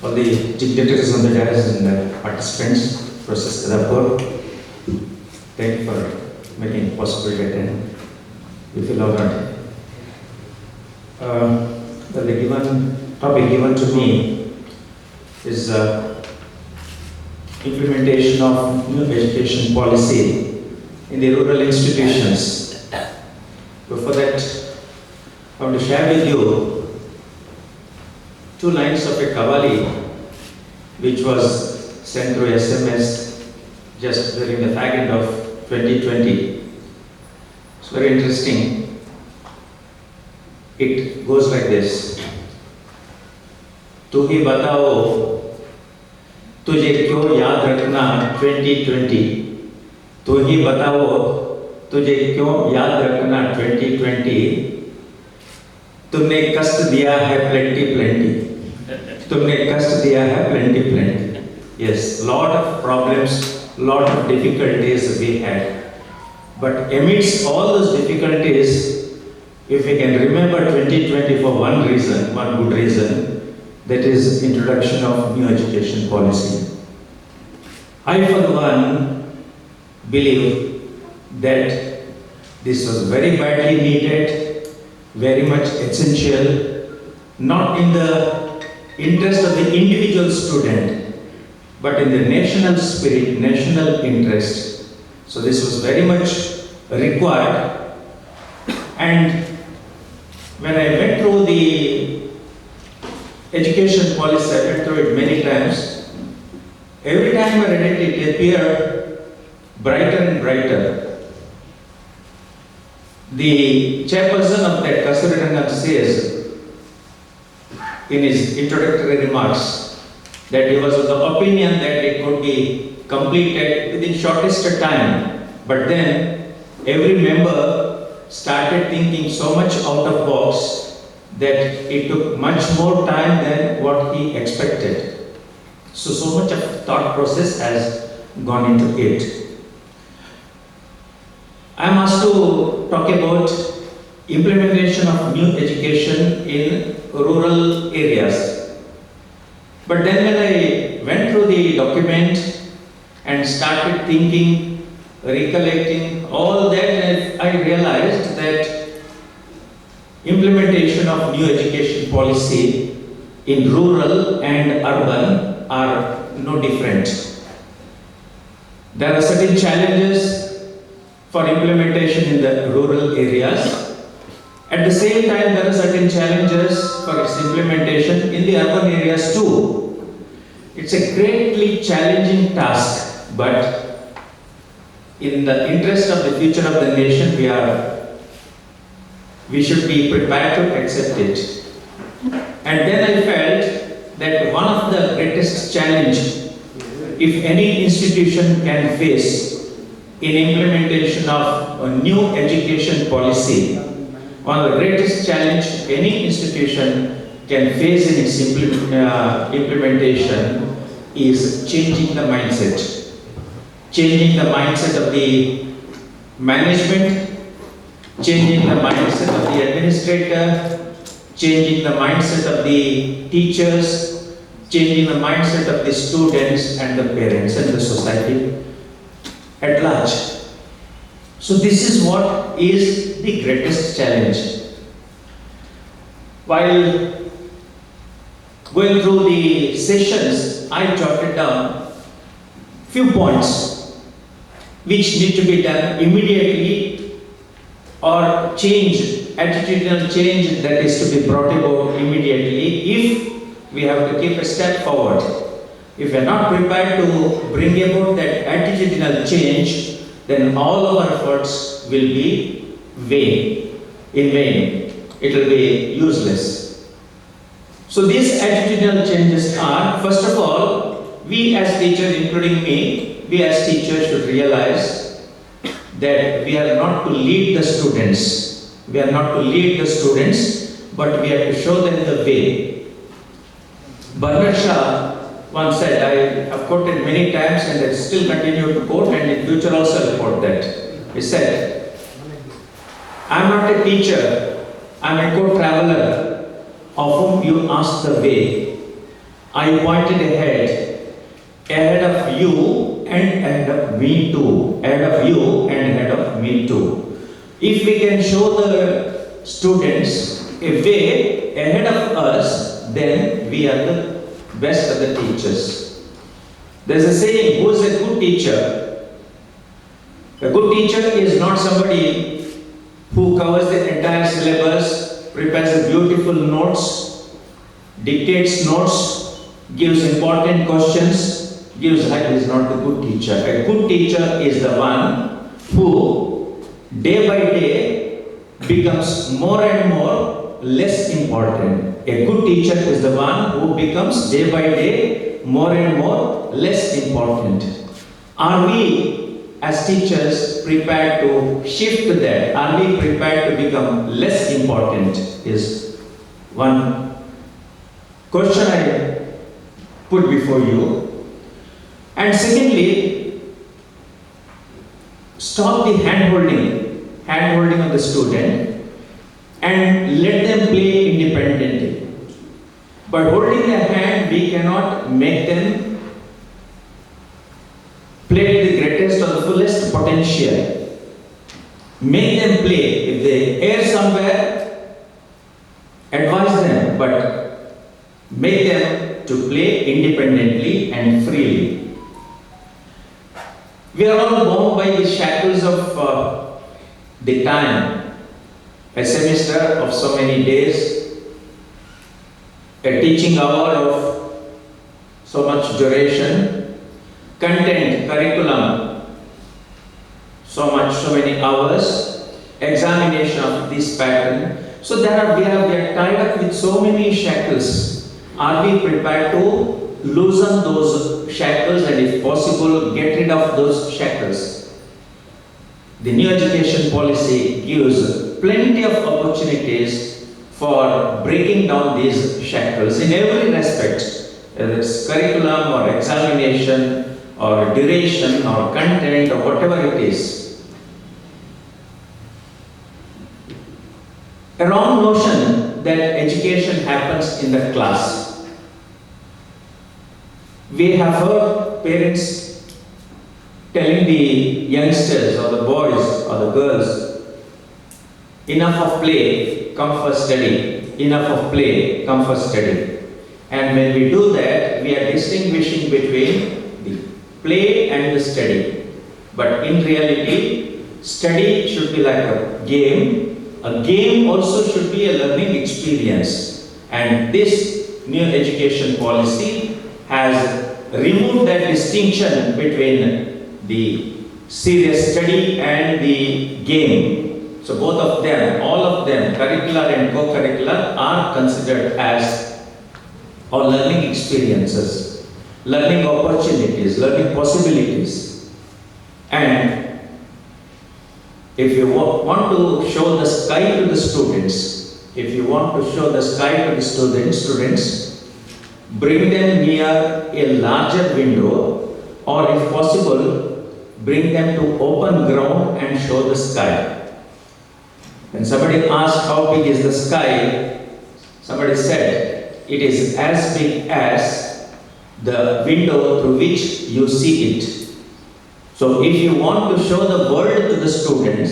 all the dignitaries on the dais and the participants, Professor Kadapur, thank you for making it possible to attend. We feel honored. The given topic given to me is implementation of new education policy in the rural institutions. Before that, I want to share with you two lines of a Qawwali which was sent through SMS just during the fag end of 2020. It's very interesting. It goes like this. तू ही बताओ तुझे क्यों याद रखना 2020. तू ही बताओ तुझे क्यों याद रखना 2020. तुमने कष्ट दिया है plenty. तुमने कष्ट दिया है plenty. Yes, lot of problems, lot of difficulties we had. But amidst all those difficulties, if we can remember 2020 for one reason, one good reason, that is introduction of new education policy. I for one believe that this was very badly needed, very much essential, not in the interest of the individual student, but in the national spirit, national interest. So this was very much required. And when I went through the education policy, I went through it many times. Every time I read it, it appeared brighter and brighter. The chairperson of that, Kasturi Rangan, says in his introductory remarks that he was of the opinion that it could be completed within shortest time. But then every member started thinking so much out of box that it took much more time than what he expected. So much of thought process has gone into it. I am asked to talk about implementation of new education in rural areas. But then when I went through the document and started thinking, recollecting all that, I realized that implementation of new education policy in rural and urban are no different. There are certain challenges for implementation in the rural areas. At the same time, there are certain challenges for its implementation in the urban areas too. It's a greatly challenging task, but in the interest of the future of the nation, we should be prepared to accept it. And then I felt that one of the greatest challenge, if any institution can face in implementation of a new education policy, one of the greatest challenge any institution can face in its implementation is changing the mindset. Changing the mindset of the management, changing the mindset of the administrator, changing the mindset of the teachers, changing the mindset of the students and the parents and the society at large. So this is what is the greatest challenge. While going through the sessions, I jotted down few points which need to be done immediately, or change, attitudinal change that is to be brought about immediately if we have to keep a step forward. If we are not prepared to bring about that attitudinal change, then all our efforts will be in vain. It will be useless. So these attitudinal changes are, first of all, we as teachers, including me, we as teachers should realize that we are not to lead the students. We are not to lead the students, but we have to show them the way. Bernard Shaw once said, I have quoted many times and I still continue to quote, and in future also I'll quote that. He said, I am not a teacher, I am a co-traveler of whom you ask the way. I pointed ahead of you and ahead of me too, ahead of you and ahead of me too. If we can show the students a way ahead of us, then we are the best of the teachers. There's a saying, who is a good teacher? A good teacher is not somebody who covers the entire syllabus, prepares beautiful notes, dictates notes, gives important questions, gives that is not a good teacher. A good teacher is the one who day by day becomes more and more less important. A good teacher is the one who becomes day by day more and more less important. Are we as teachers prepared to shift that? Are we prepared to become less important? Is one question I put before you. And secondly, stop the hand-holding of the student and let them play independently. By holding their hand, we cannot make them play to the greatest or the fullest potential. Make them play. If they err somewhere, advise them, but make them to play independently and freely. We are all bound by the shackles of the time. A semester of so many days, a teaching hour of so much duration, content, curriculum, so many hours, examination of this pattern. So we are tied up with so many shackles. Are we prepared to loosen those shackles and if possible get rid of those shackles? The new education policy gives plenty of opportunities for breaking down these shackles in every respect, whether it's curriculum or examination or duration or content or whatever it is. A wrong notion that education happens in the class. We have heard parents telling the youngsters or the boys or the girls, enough of play, come for study. Enough of play, come for study. And when we do that, we are distinguishing between the play and the study. But in reality, study should be like a game. A game also should be a learning experience. And this new education policy has removed that distinction between the serious study and the game. So both of them, all of them, curricular and co-curricular, are considered as or learning experiences, learning opportunities, learning possibilities. And if you want to show the sky to the students, bring them near a larger window, or if possible, bring them to open ground and show the sky. When somebody asked how big is the sky, somebody said it is as big as the window through which you see it. So if you want to show the world to the students,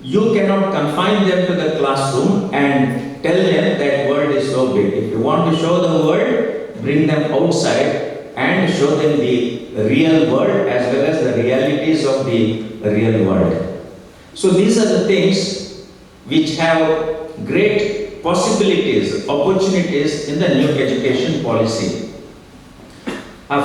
you cannot confine them to the classroom and tell them that world is so big. If you want to show the world, bring them outside and show them the real world as well as the realities of the real world. So these are the things which have great possibilities, opportunities in the new education policy. I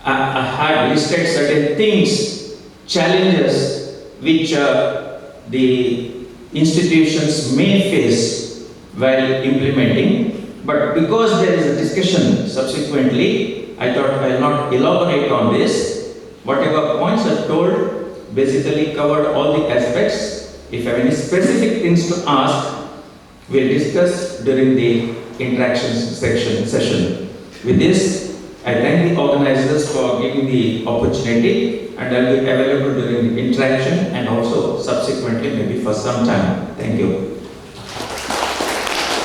had listed certain things, challenges which the institutions may face while implementing, but because there is a discussion subsequently, I thought I will not elaborate on this. Whatever points I've told basically covered all the aspects. If you have any specific things to ask, we'll discuss during the interaction session. With this, I thank the organizers for giving the opportunity, and I'll be available during the interaction and also subsequently maybe for some time. Thank you.